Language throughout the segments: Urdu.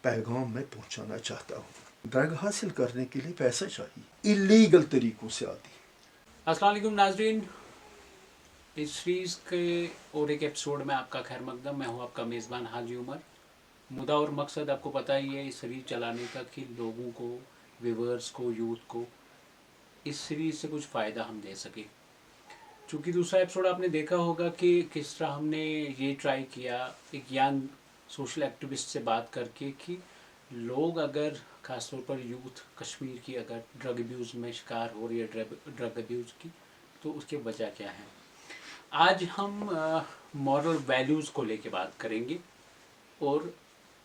پیغام میں پہنچانا چاہتا ہوں۔ ڈرگ حاصل کرنے کے لیے پیسہ چاہیے، اللیگل طریقوں سے آتی۔ السلام علیکم ناظرین، اس سیریز کے اور ایک ایپیسوڈ میں آپ کا خیر مقدم۔ میں ہوں آپ کا میزبان حاجی عمر۔ مدعا اور مقصد آپ کو پتہ ہی ہے اس سیریز چلانے کا، کہ لوگوں کو، ویورز کو، یوتھ کو اس سیریز سے کچھ فائدہ ہم دے سکیں۔ چونکہ دوسرا ایپیسوڈ آپ نے دیکھا ہوگا کہ کس طرح ہم نے یہ ٹرائی کیا ایک ینگ سوشل ایکٹیوسٹ سے بات کر کے، کہ لوگ اگر خاص طور پر یوتھ کشمیر کی اگر ڈرگ ابیوز میں شکار ہو رہی ہے، ڈرگ ابیوز کی، تو اس کے وجہ کیا ہے۔ آج ہم مورل ویلیوز کو لے کے بات کریں گے، اور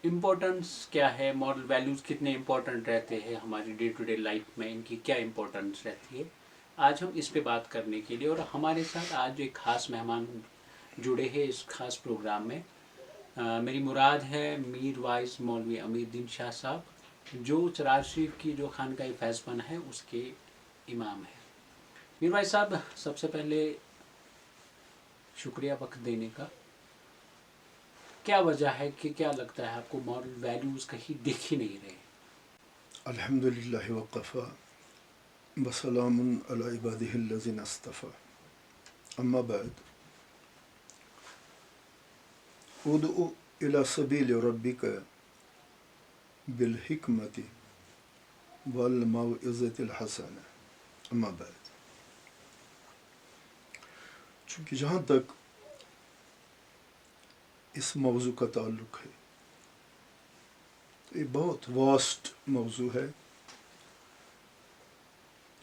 امپورٹنس کیا ہے، مورل ویلیوز کتنے امپورٹنٹ رہتے ہیں ہماری ڈے ٹو ڈے لائف میں، ان کی کیا امپورٹنس رہتی ہے۔ آج ہم اس پہ بات کرنے کے لیے، اور ہمارے ساتھ آج ایک خاص مہمان جڑے ہیں اس خاص پروگرام میں۔ میری مراد ہے میر وائز مولوی امیر الدین شاہ صاحب، جو چراغ شریف کی جو خانقاہ فیض پناہ ہے اس کے امام ہیں۔ میر وائز صاحب، سب سے پہلے شکریہ وقت دینے کا۔ کیا وجہ ہے کہ کیا لگتا ہے آپ کو مورل ویلیوز کہیں دکھ ہی نہیں رہے؟ الحمدللہ وقفا وسلام علی عبادہ الذین اصطفیٰ، اما بعد، ادعو الی سبیل ربک بالحکمت والموعظۃ الحسنہ، اما بعد۔ چونکہ جہاں تک اس موضوع کا تعلق ہے تو یہ بہت واسٹ موضوع ہے،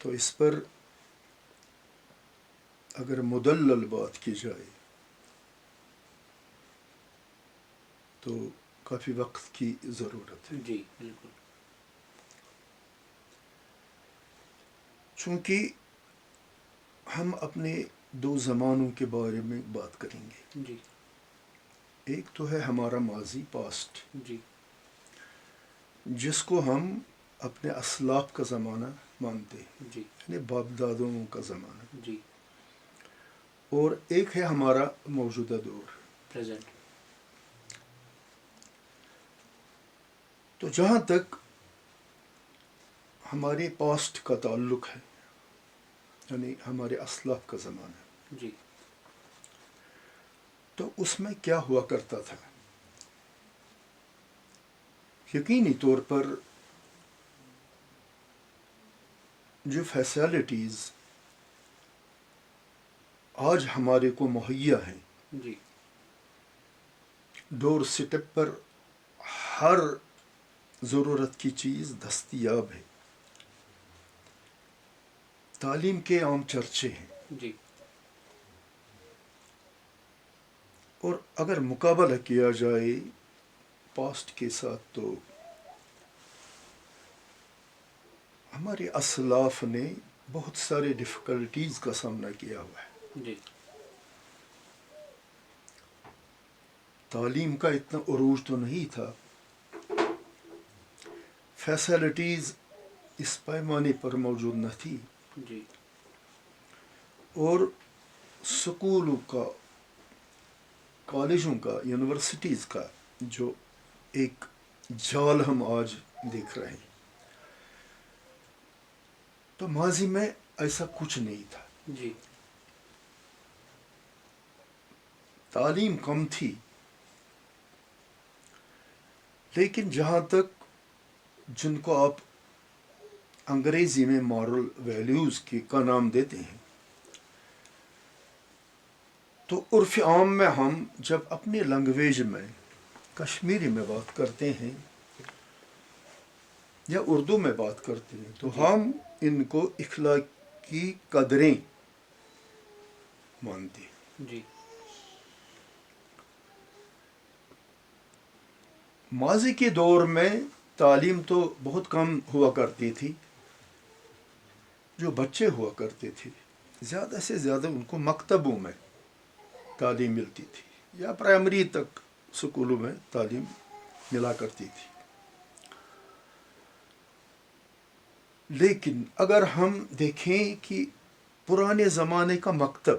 تو اس پر اگر مدلل بات کی جائے تو کافی وقت کی ضرورت ہے۔ جی بالکل۔ چونکہ ہم اپنے دو زمانوں کے بارے میں بات کریں گے۔ جی ایک تو ہے ہمارا ماضی، پاسٹ، جی جس کو ہم اپنے اسلاف کا زمانہ مانتے ہیں، جی یعنی باپ دادوں کا زمانہ، جی اور ایک ہے ہمارا موجودہ دور۔ پریزنٹ۔ تو جہاں تک ہمارے پاسٹ کا تعلق ہے، یعنی ہمارے اسلاف کا زمانہ، جی تو اس میں کیا ہوا کرتا تھا؟ یقینی طور پر جو فیسلٹیز آج ہمارے کو مہیا ہیں، جی ڈور سٹیپ پر ہر ضرورت کی چیز دستیاب ہے، تعلیم کے عام چرچے ہیں، جی اور اگر مقابلہ کیا جائے پاسٹ کے ساتھ تو ہمارے اسلاف نے بہت سارے ڈفیکلٹیز کا سامنا کیا ہوا ہے۔ جی تعلیم کا اتنا عروج تو نہیں تھا، فیسلٹیز اس پیمانے پر موجود نہ تھی، جی اور سکولوں کا، کالجوں کا، یونیورسٹیز کا جو ایک جال ہم آج دیکھ رہے ہیں، تو ماضی میں ایسا کچھ نہیں تھا۔ جی تعلیم کم تھی، لیکن جہاں تک جن کو آپ انگریزی میں مورل ویلیوز کا نام دیتے ہیں، تو عرف عام میں ہم جب اپنی لینگویج میں کشمیری میں بات کرتے ہیں یا اردو میں بات کرتے ہیں، تو ہم ان کو اخلاقی قدریں مانتے ہیں۔ جی ماضی کے دور میں تعلیم تو بہت کم ہوا کرتی تھی، جو بچے ہوا کرتے تھے زیادہ سے زیادہ ان کو مکتبوں میں تعلیم ملتی تھی، یا پرائمری تک سکولوں میں تعلیم ملا کرتی تھی۔ لیکن اگر ہم دیکھیں کہ پرانے زمانے کا مکتب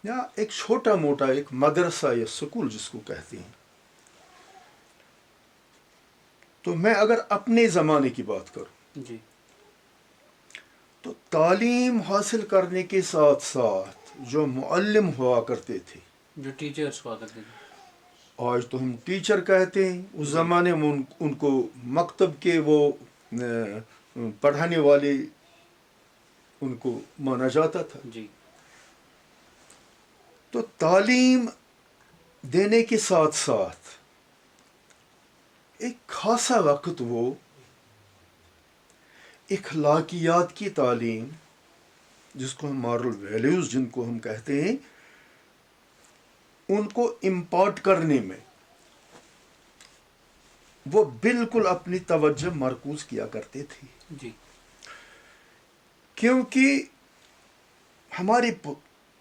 یا ایک چھوٹا موٹا ایک مدرسہ یا سکول جس کو کہتے ہیں، تو میں اگر اپنے زمانے کی بات کروں جی تو تعلیم حاصل کرنے کے ساتھ ساتھ جو معلم ہوا کرتے تھے، جو ٹیچرس ہوا کرتے تھے. آج تو ہم ٹیچر کہتے ہیں، اس زمانے میں ان کو مکتب کے وہ پڑھانے والے ان کو مانا جاتا تھا. جی تو تعلیم دینے کے ساتھ ساتھ ایک خاصا وقت وہ اخلاقیات کی تعلیم، جس کو ہم مارل ویلیوز جن کو ہم کہتے ہیں، ان کو امپارٹ کرنے میں وہ بالکل اپنی توجہ مرکوز کیا کرتے تھے. جی کیونکہ ہماری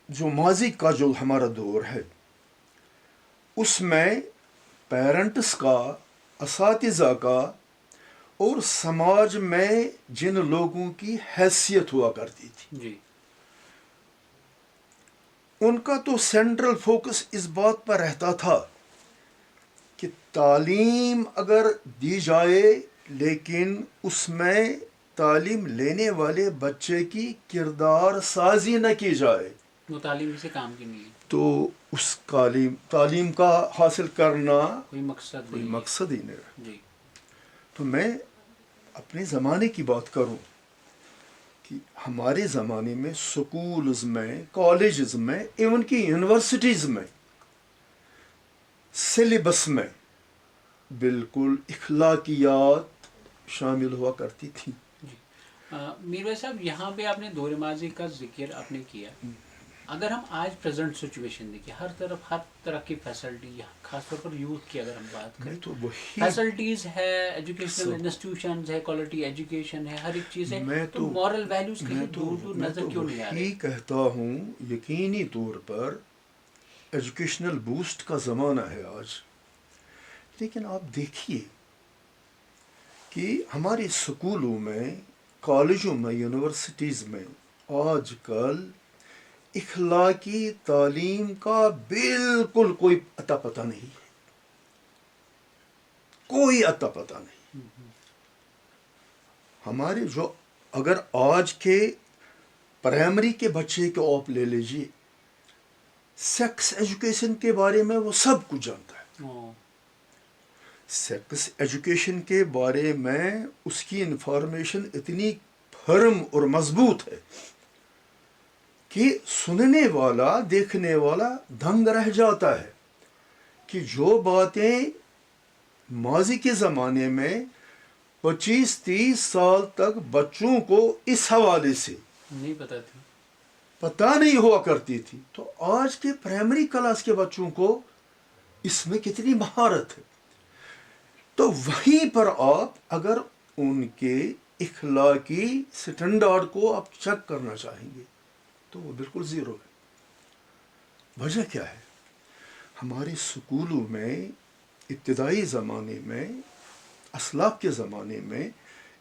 جو ماضی کا جو ہمارا دور ہے، اس میں پیرنٹس کا، اساتذہ کا اور سماج میں جن لوگوں کی حیثیت ہوا کرتی تھی، جی ان کا تو سینٹرل فوکس اس بات پر رہتا تھا کہ تعلیم اگر دی جائے لیکن اس میں تعلیم لینے والے بچے کی کردار سازی نہ کی جائے وہ تعلیم سے کام کی نہیں ہے، تو اس تعلیم کا حاصل کرنا کوئی مقصد کوئی نہیں ہے. مقصد ہی نہیں رہا. جی تو میں اپنے زمانے کی بات کروں کہ ہمارے زمانے میں سکولز میں، کالجز میں، ایون کہ یونیورسٹیز میں سلیبس میں بالکل اخلاقیات شامل ہوا کرتی تھی. جی میر بھائی صاحب، یہاں پہ آپ نے دور ماضی کا ذکر آپ نے کیا. اگر ہم آج پریزنٹ سچویشن دیکھیں، ہر طرح کی فیسلٹی، خاص طور پر یوتھ کی اگر ہم بات میں کریں، تو وہی فیسلٹیز ہے، ایجوکیشنل انسٹیٹیوشنز ہے، کوالٹی ایجوکیشن ہے، ہر ایک چیز ہے، تو مورل ویلیوز کہیں دور دور نظر کیوں نہیں آ رہے؟ وہی کہتا ہوں، یقینی طور پر ایجوکیشنل بوسٹ کا زمانہ ہے آج، لیکن آپ دیکھیے کہ ہمارے اسکولوں میں، کالجوں میں، یونیورسٹیز میں آج کل اخلاقی تعلیم کا بالکل کوئی اتا پتہ نہیں ہے، کوئی اتا پتہ نہیں. ہمارے جو اگر آج کے پرائمری کے بچے کو آپ لے لیجیے، سیکس ایجوکیشن کے بارے میں وہ سب کچھ جانتا ہے. سیکس ایجوکیشن کے بارے میں اس کی انفارمیشن اتنی فرم اور مضبوط ہے کہ سننے والا، دیکھنے والا دنگ رہ جاتا ہے کہ جو باتیں ماضی کے زمانے میں 25-30 سال تک بچوں کو اس حوالے سے نہیں پتہ تھی، پتہ نہیں ہوا کرتی تھی، تو آج کے پرائمری کلاس کے بچوں کو اس میں کتنی مہارت ہے. تو وہیں پر آپ اگر ان کے اخلاقی سٹینڈارڈ کو آپ چیک کرنا چاہیں گے تو وہ بالکل زیرو ہے. وجہ کیا ہے؟ ہمارے اسکولوں میں ابتدائی زمانے میں، اسلاف کے زمانے میں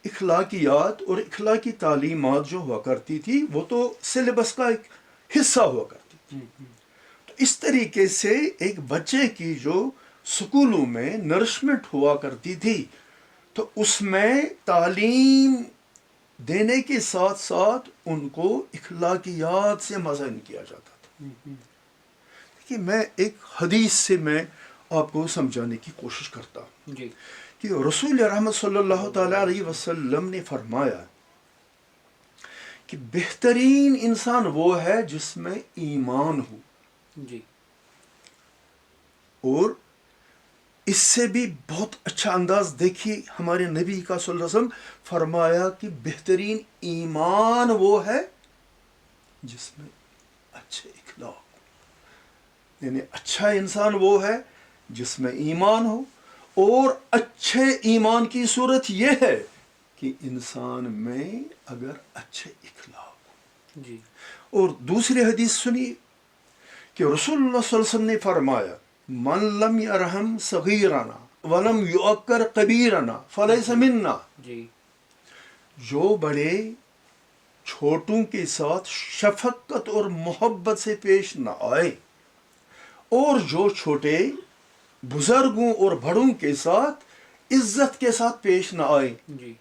اخلاقیات اور اخلاقی تعلیمات جو ہوا کرتی تھی وہ تو سلیبس کا ایک حصہ ہوا کرتی تھی. تو اس طریقے سے ایک بچے کی جو اسکولوں میں نرشمنٹ ہوا کرتی تھی، تو اس میں تعلیم دینے کے ساتھ ساتھ ان کو اخلاقیات سے مزین کیا جاتا تھا. کہ میں ایک حدیث سے میں آپ کو سمجھانے کی کوشش کرتا ہوں جی کہ رسول رحمت صلی اللہ تعالیٰ علیہ وسلم نے فرمایا کہ بہترین انسان وہ ہے جس میں ایمان ہو. جی اور اس سے بھی بہت اچھا انداز دیکھیے، ہمارے نبی کا صلی اللہ علیہ وسلم فرمایا کہ بہترین ایمان وہ ہے جس میں اچھے اخلاق، یعنی اچھا انسان وہ ہے جس میں ایمان ہو. اور اچھے ایمان کی صورت یہ ہے کہ انسان میں اگر اچھے اخلاق ہو. جی اور دوسری حدیث سنیے کہ رسول اللہ صلی اللہ علیہ وسلم نے فرمایا من لم یرحم صغیرنا ولم یعقر کبیرنا فلیس منا. جی جو بڑے چھوٹوں کے ساتھ شفقت اور محبت سے پیش نہ آئے، اور جو چھوٹے بزرگوں اور بڑوں کے ساتھ عزت کے ساتھ پیش نہ آئے. جی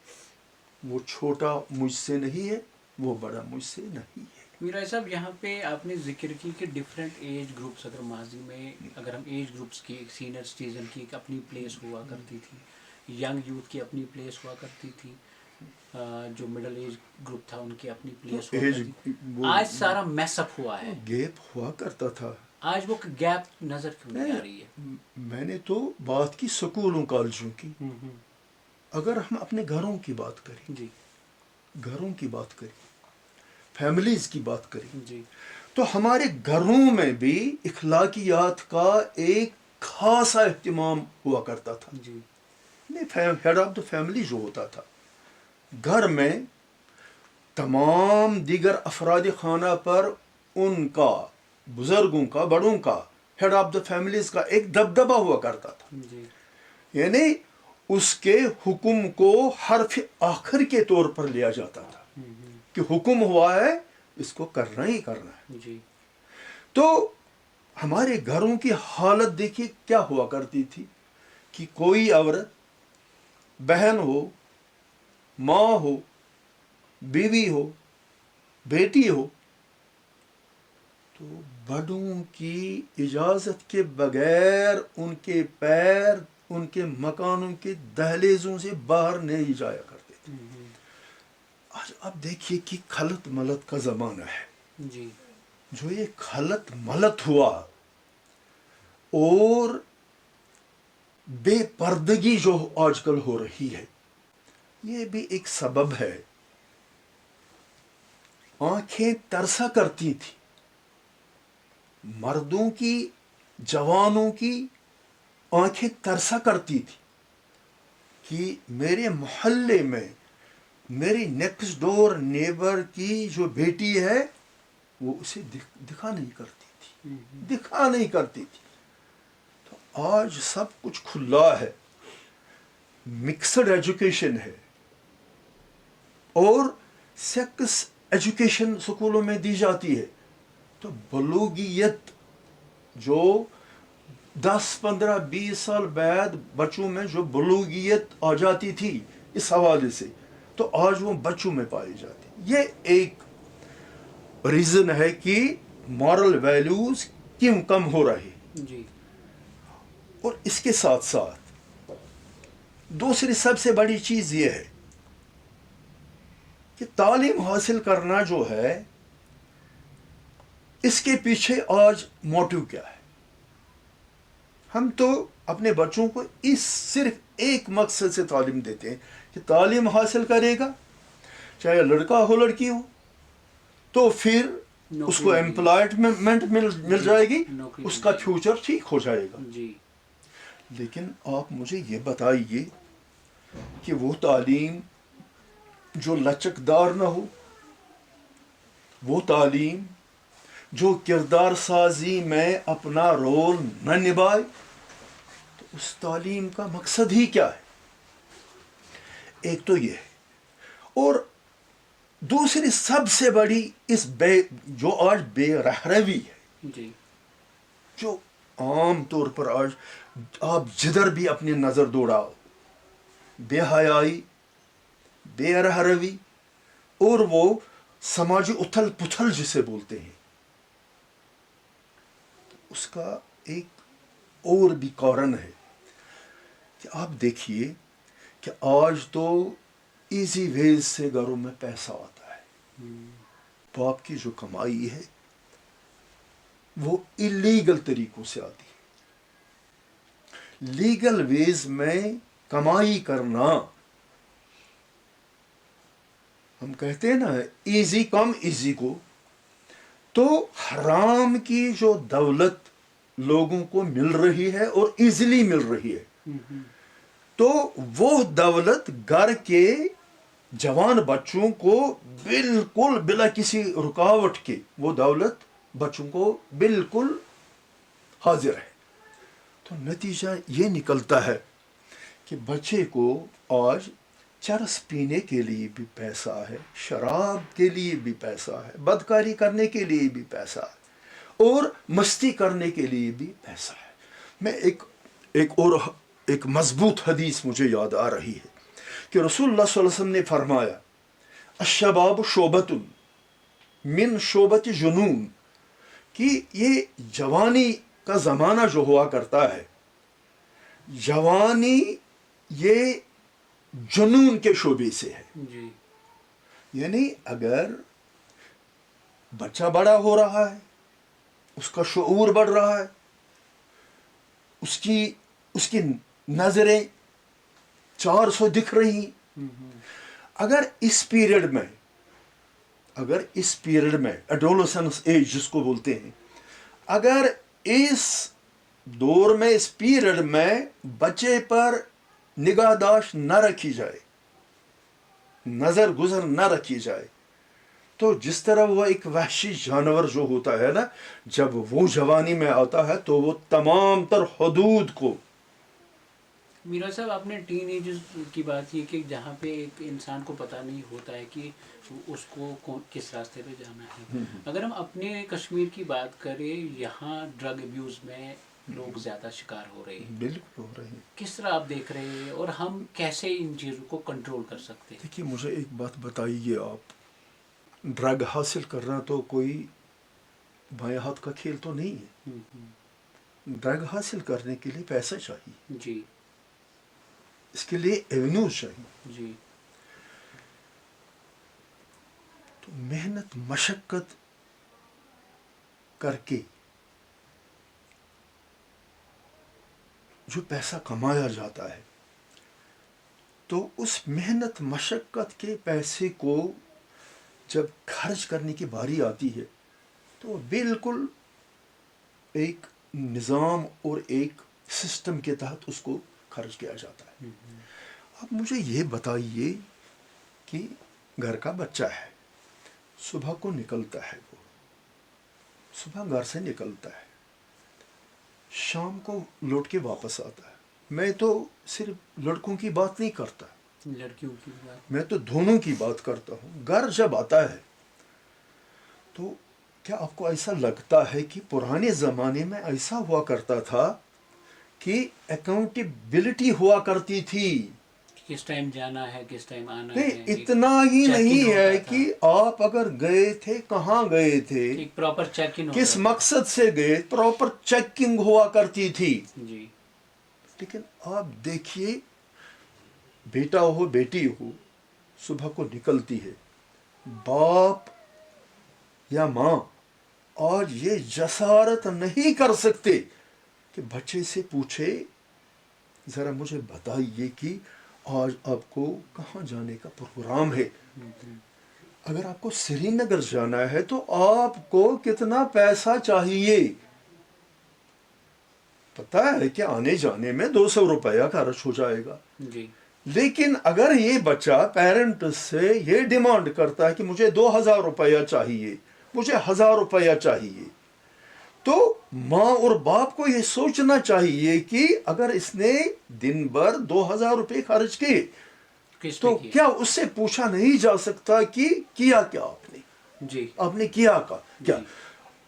وہ چھوٹا مجھ سے نہیں ہے, وہ بڑا مجھ سے نہیں ہے. میرا صاحب یہاں پہ آپ نے ذکر کی کہ ڈفرینٹ ایج گروپس اگر ماضی میں اگر ہم ایج گروپس کی سینئر سٹیزن کی ایک اپنی پلیس ہوا کرتی تھی, ینگ یوتھ کی اپنی پلیس ہوا کرتی تھی, جو مڈل ایج گروپ تھا ان کی اپنی پلیس ہوا کرتی تھی. آج سارا میس اپ ہوا ہے, گیپ ہوا کرتا تھا. آج وہ گیپ نظر کیوں نہیں آ رہی ہے؟ میں نے تو بات کی سکولوں کالجوں کی. اگر ہم اپنے گھروں کی بات کریں, جی گھروں کی بات کریں, فیملیز کی بات کریں, جی تو ہمارے گھروں میں بھی اخلاقیات کا ایک خاصا اہتمام ہوا کرتا تھا. جی ہیڈ آف دا فیملی جو ہوتا تھا گھر میں, تمام دیگر افراد خانہ پر ان کا, بزرگوں کا, بڑوں کا, ہیڈ آف دا فیملیز کا ایک دبدبہ ہوا کرتا تھا. جی یعنی اس کے حکم کو حرف آخر کے طور پر لیا جاتا تھا کہ حکم ہوا ہے, اس کو کرنا ہی کرنا ہے. جی تو ہمارے گھروں کی حالت دیکھیے کیا ہوا کرتی تھی کہ کوئی عورت, بہن ہو, ماں ہو, بیوی ہو, بیٹی ہو, تو بڑوں کی اجازت کے بغیر ان کے پیر ان کے مکانوں کے دہلیزوں سے باہر نہیں جایا کرتے تھے. آج آپ دیکھیے کہ خلط ملط کا زمانہ ہے. جی جو یہ خلط ملط ہوا اور بے پردگی جو آج کل ہو رہی ہے, یہ بھی ایک سبب ہے. آنکھیں ترسا کرتی تھی, مردوں کی, جوانوں کی آنکھیں ترسا کرتی تھی کہ میرے محلے میں میری نیکسٹ ڈور نیبر کی جو بیٹی ہے وہ اسے دکھا نہیں کرتی تھی, دکھا نہیں کرتی تھی. تو آج سب کچھ کھلا ہے, مکسڈ ایجوکیشن ہے, اور سیکس ایجوکیشن اسکولوں میں دی جاتی ہے. تو بلوغیت جو 10-15-20 سال بعد بچوں میں جو بلوغیت آ جاتی تھی اس حوالے سے, تو آج وہ بچوں میں پائی جاتی. یہ ایک ریزن ہے کہ مورل ویلیوز کیوں کم ہو رہے. جی اور اس کے ساتھ ساتھ دوسری سب سے بڑی چیز یہ ہے کہ تعلیم حاصل کرنا جو ہے, اس کے پیچھے آج موٹیو کیا ہے. ہم تو اپنے بچوں کو اس صرف ایک مقصد سے تعلیم دیتے ہیں کہ تعلیم حاصل کرے گا, چاہے لڑکا ہو لڑکی ہو, تو پھر اس کو امپلائمنٹ مل جائے گی, اس کا فیوچر ٹھیک ہو جائے گا. جی لیکن آپ مجھے یہ بتائیے کہ وہ تعلیم جو لچکدار نہ ہو, وہ تعلیم جو کردار سازی میں اپنا رول نہ نبھائے, تو اس تعلیم کا مقصد ہی کیا ہے. ایک تو یہ ہے, اور دوسری سب سے بڑی اس جو آج بے رہروی ہے, جی جو عام طور پر آج آپ جدھر بھی اپنی نظر دوڑاؤ, بے حیائی, بے رہروی, اور وہ سماجی اتھل پتھل جسے بولتے ہیں, اس کا ایک اور بھی کارن ہے کہ آپ دیکھیے کہ آج تو ایزی ویز سے گھروں میں پیسہ آتا ہے. باپ کی جو کمائی ہے وہ الیگل طریقوں سے آتی ہے. لیگل ویز میں کمائی کرنا, ہم کہتے ہیں نا ایزی کم ایزی کو, تو حرام کی جو دولت لوگوں کو مل رہی ہے اور ایزیلی مل رہی ہے, تو وہ دولت گھر کے جوان بچوں کو بالکل بلا کسی رکاوٹ کے وہ دولت بچوں کو بالکل حاضر ہے. تو نتیجہ یہ نکلتا ہے کہ بچے کو آج چرس پینے کے لیے بھی پیسہ ہے, شراب کے لیے بھی پیسہ ہے, بدکاری کرنے کے لیے بھی پیسہ ہے, اور مستی کرنے کے لیے بھی پیسہ ہے. میں ایک اور ایک مضبوط حدیث مجھے یاد آ رہی ہے کہ رسول اللہ صلی اللہ علیہ وسلم نے فرمایا الشباب شعبۃ من شعبۃ جنون، کہ یہ جوانی کا زمانہ جو ہوا کرتا ہے، جوانی یہ جنون کے شعبے سے ہے. جی یعنی اگر بچہ بڑا ہو رہا ہے، اس کا شعور بڑھ رہا ہے، اس کی نظریں 400 دکھ رہی ہیں، اگر اس پیریڈ میں ایڈولسنس ایج جس کو بولتے ہیں، اگر اس دور میں، اس پیریڈ میں بچے پر نگہداشت نہ رکھی جائے، نظر گزر نہ رکھی جائے، تو جس طرح وہ ایک وحشی جانور جو ہوتا ہے نا، جب وہ جوانی میں آتا ہے تو وہ تمام تر حدود کو. میرا صاحب آپ نے ٹین ایجز کی بات کی کہ جہاں پہ ایک انسان کو پتہ نہیں ہوتا ہے کہ اس کو کس راستے پہ جانا ہے. اگر ہم اپنے کشمیر کی بات کریں، یہاں ڈرگ ابیوز میں لوگ زیادہ شکار ہو رہے ہیں. بالکل ہو رہے ہیں. کس طرح آپ دیکھ رہے ہیں اور ہم کیسے ان چیزوں کو کنٹرول کر سکتے ہیں؟ دیکھیے مجھے ایک بات بتائیے، آپ ڈرگ حاصل کرنا تو کوئی بائیں ہاتھ کا کھیل تو نہیں ہے. ڈرگ حاصل کرنے کے لیے پیسہ چاہیے، جی اس کے لیے ایونیوز چاہیے. جی تو محنت مشقت کر کے جو پیسہ کمایا جاتا ہے، تو اس محنت مشقت کے پیسے کو جب خرچ کرنے کی باری آتی ہے تو بالکل ایک نظام اور ایک سسٹم کے تحت اس کو خرچ کیا جاتا ہے. اب مجھے یہ بتائیے کہ گھر کا بچہ ہے، صبح کو نکلتا ہے، وہ صبح گھر سے نکلتا ہے، شام کو لوٹ کے واپس آتا ہے. میں تو صرف لڑکوں کی بات نہیں کرتا، لڑکیوں کی بات. میں تو دونوں کی بات کرتا ہوں. گھر جب آتا ہے تو کیا آپ کو ایسا لگتا ہے کہ پرانے زمانے میں ایسا ہوا کرتا تھا کہ اکاؤنٹیبلٹی ہوا کرتی تھی؟ کس ٹائم جانا ہے، کس ٹائم آنا نہیں، ہے. اتنا ہی نہیں ہے ہوتا تھا کہ آپ اگر گئے تھے، کہاں گئے تھے، ایک پراپر چیک ان کس مقصد سے گئے، پراپر چیکنگ ہوا کرتی تھی. جی لیکن آپ دیکھیے، بیٹا ہو بیٹی ہو، صبح کو نکلتی ہے، باپ یا ماں آج یہ جسارت نہیں کر سکتے کہ بچے سے پوچھے ذرا مجھے بتائیے کہ آج آپ کو کہاں جانے کا پروگرام ہے. اگر آپ کو سری نگر جانا ہے تو آپ کو کتنا پیسہ چاہیے؟ پتہ ہے کہ آنے جانے میں 200 روپیہ خرچ ہو جائے گا. جی لیکن اگر یہ بچہ پیرنٹ سے یہ ڈیمانڈ کرتا ہے کہ مجھے 2000 روپیہ چاہیے، مجھے 1000 روپیہ چاہیے، تو ماں اور باپ کو یہ سوچنا چاہیے کہ اگر اس نے دن بھر 2000 روپے خرچ کیے کس تو پہ کیا اس سے پوچھا نہیں جا سکتا کہ کیا آپ نے؟ جی آپ نے کیا کیا؟ جی.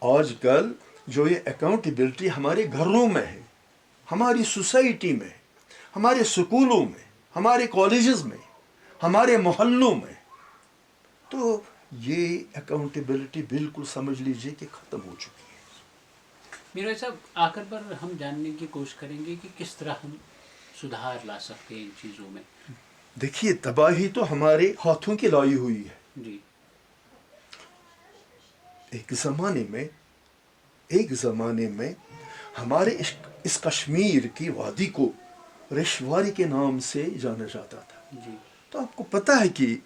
آج کل جو یہ اکاؤنٹیبلٹی ہمارے گھروں میں ہے، ہماری سوسائٹی میں، ہمارے سکولوں میں، ہمارے کالجز میں، ہمارے محلوں میں، تو یہ اکاؤنٹیبلٹی بالکل سمجھ لیجئے کہ ختم ہو چکی ہے. میرا صاحب آخر پر ہم جاننے کی کوشش کریں گے کہ کس طرح ہم سدھار لا سکتے ہیں ان چیزوں میں. دیکھیے، تباہی تو ہمارے ہاتھوں کی لائی ہوئی ہے. جی ایک زمانے میں ہمارے اس کشمیر کی وادی کو رشواری کے نام سے جانا جاتا تھا. جی تو آپ کو پتہ ہے کہ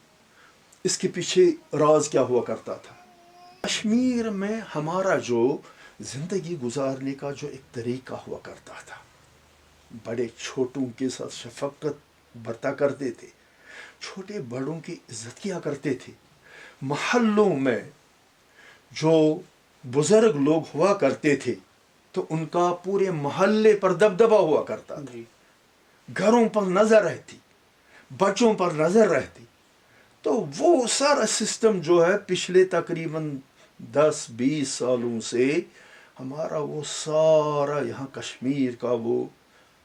اس کے پیچھے راز کیا ہوا کرتا تھا؟ کشمیر میں ہمارا جو زندگی گزارنے کا جو ایک طریقہ ہوا کرتا تھا، بڑے چھوٹوں کے ساتھ شفقت برتا کرتے تھے، چھوٹے بڑوں کی عزت کیا کرتے تھے. محلوں میں جو بزرگ لوگ ہوا کرتے تھے تو ان کا پورے محلے پر دبدبہ ہوا کرتا تھا. جی گھروں پر نظر رہتی، بچوں پر نظر رہتی. تو وہ سارا سسٹم جو ہے پچھلے تقریباً 10-20 سالوں سے ہمارا وہ سارا یہاں کشمیر کا وہ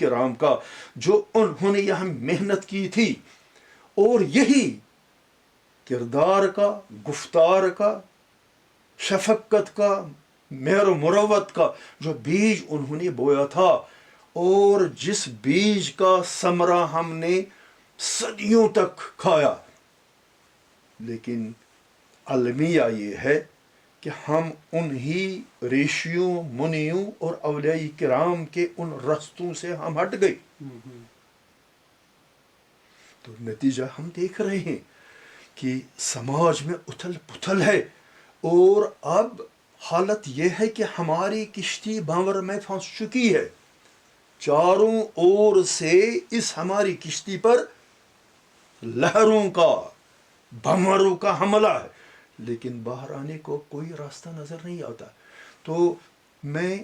کرام کا جو انہوں نے یہاں محنت کی تھی، اور یہی کردار کا، گفتار کا، شفقت کا، مہر و مروت کا جو بیج انہوں نے بویا تھا، اور جس بیج کا ثمرہ ہم نے صدیوں تک کھایا. لیکن المیہ یہ ہے کہ ہم انہی ریشیوں، منیوں اور اولیاء کرام کے ان رستوں سے ہم ہٹ گئے. تو نتیجہ ہم دیکھ رہے ہیں کہ سماج میں اتھل پتھل ہے، اور اب حالت یہ ہے کہ ہماری کشتی بھنور میں پھنس چکی ہے. چاروں اور سے اس ہماری کشتی پر لہروں کا، بھنوروں کا حملہ ہے، لیکن باہر آنے کو کوئی راستہ نظر نہیں آتا. تو میں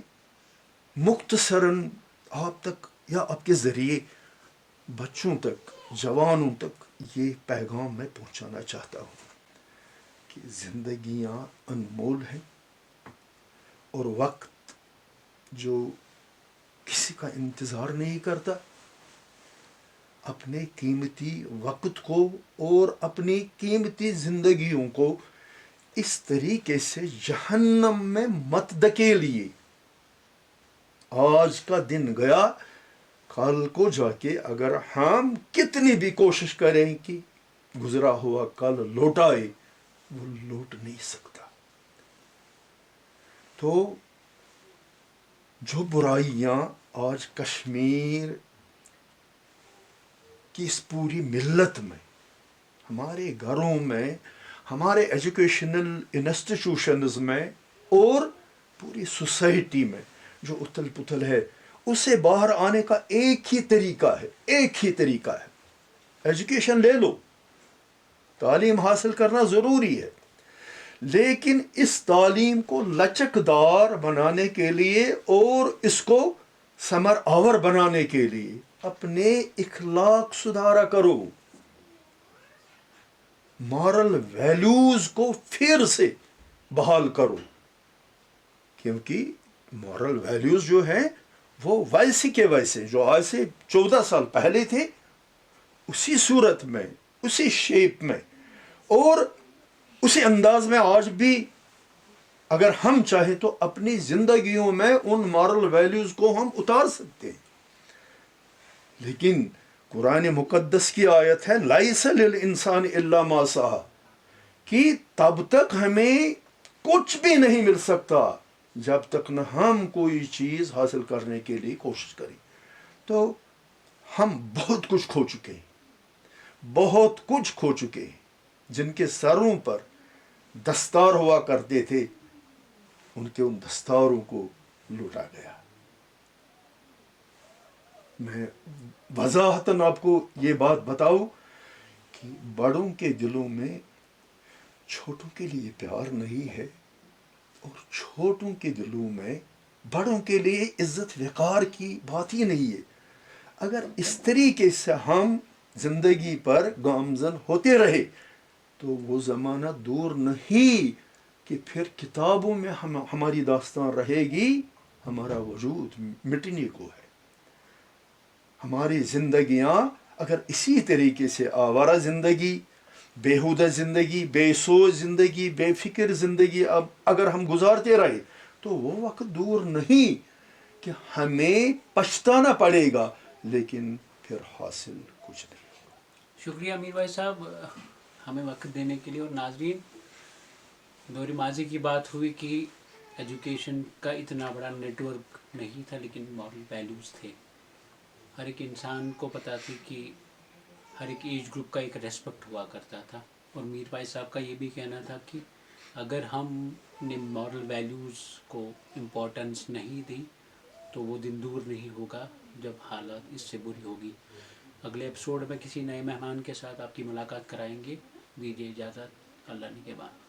مختصراً آپ تک یا آپ کے ذریعے بچوں تک، جوانوں تک یہ پیغام میں پہنچانا چاہتا ہوں کہ زندگیاں انمول ہیں، اور وقت جو کسی کا انتظار نہیں کرتا، اپنے قیمتی وقت کو اور اپنی قیمتی زندگیوں کو اس طریقے سے جہنم میں مت دھکیلیے. آج کا دن گیا، کل کو جا کے اگر ہم کتنی بھی کوشش کریں کہ گزرا ہوا کل لوٹائے، وہ لوٹ نہیں سکتا. تو جو برائیاں آج کشمیر کی اس پوری ملت میں، ہمارے گھروں میں، ہمارے ایجوکیشنل انسٹیٹیوشنز میں، اور پوری سوسائٹی میں جو اتھل پتھل ہے، اسے باہر آنے کا ایک ہی طریقہ ہے. ایجوکیشن لے لو، تعلیم حاصل کرنا ضروری ہے، لیکن اس تعلیم کو لچکدار بنانے کے لیے اور اس کو ثمر آور بنانے کے لیے اپنے اخلاق سدھارا کرو. مارل ویلیوز کو پھر سے بحال کرو، کیونکہ مارل ویلیوز جو ہیں وہ ویسے کے ویسے جو آج سے 14 سال پہلے تھے، اسی صورت میں، اسی شیپ میں اور اسی انداز میں آج بھی اگر ہم چاہیں تو اپنی زندگیوں میں ان مارل ویلیوز کو ہم اتار سکتے ہیں. لیکن قرآن مقدس کی آیت ہے لَيْسَ لِلْإِنسَانِ إِلَّا مَا سَعَى، کہ تب تک ہمیں کچھ بھی نہیں مل سکتا جب تک نہ ہم کوئی چیز حاصل کرنے کے لیے کوشش کریں. تو ہم بہت کچھ کھو چکے ہیں، بہت کچھ کھو چکے ہیں. جن کے سروں پر دستار ہوا کرتے تھے، ان کے ان دستاروں کو لوٹا گیا. میں وضاحتاً آپ کو یہ بات بتاؤں کہ بڑوں کے دلوں میں چھوٹوں کے لیے پیار نہیں ہے، اور چھوٹوں کے دلوں میں بڑوں کے لیے عزت وقار کی بات ہی نہیں ہے. اگر اس طریقے سے ہم زندگی پر گامزن ہوتے رہے تو وہ زمانہ دور نہیں کہ پھر کتابوں میں ہماری داستان رہے گی، ہمارا وجود مٹنے کو ہے. ہماری زندگیاں اگر اسی طریقے سے آوارہ زندگی، بیہودہ زندگی، بے سوچ زندگی، بے فکر زندگی اب اگر ہم گزارتے رہے تو وہ وقت دور نہیں کہ ہمیں پچھتانا پڑے گا، لیکن پھر حاصل کچھ نہیں. شکریہ امیر بھائی صاحب ہمیں وقت دینے کے لیے. اور ناظرین، دور ماضی کی بات ہوئی کہ ایجوکیشن کا اتنا بڑا نیٹ ورک نہیں تھا، لیکن مارل ویلیوز تھے. ہر ایک انسان کو پتہ تھی کہ ہر ایک ایج گروپ کا ایک ریسپیکٹ ہوا کرتا تھا. اور میر بھائی صاحب کا یہ بھی کہنا تھا کہ اگر ہم نے مارل ویلیوز کو امپورٹنس نہیں دی تو وہ دن دور نہیں ہوگا جب حالات اس سے بری ہوگی. اگلے ایپیسوڈ میں کسی نئے مہمان کے ساتھ آپ کی ملاقات کرائیں گے. دیجیے اجازت. اللہ نگہبان.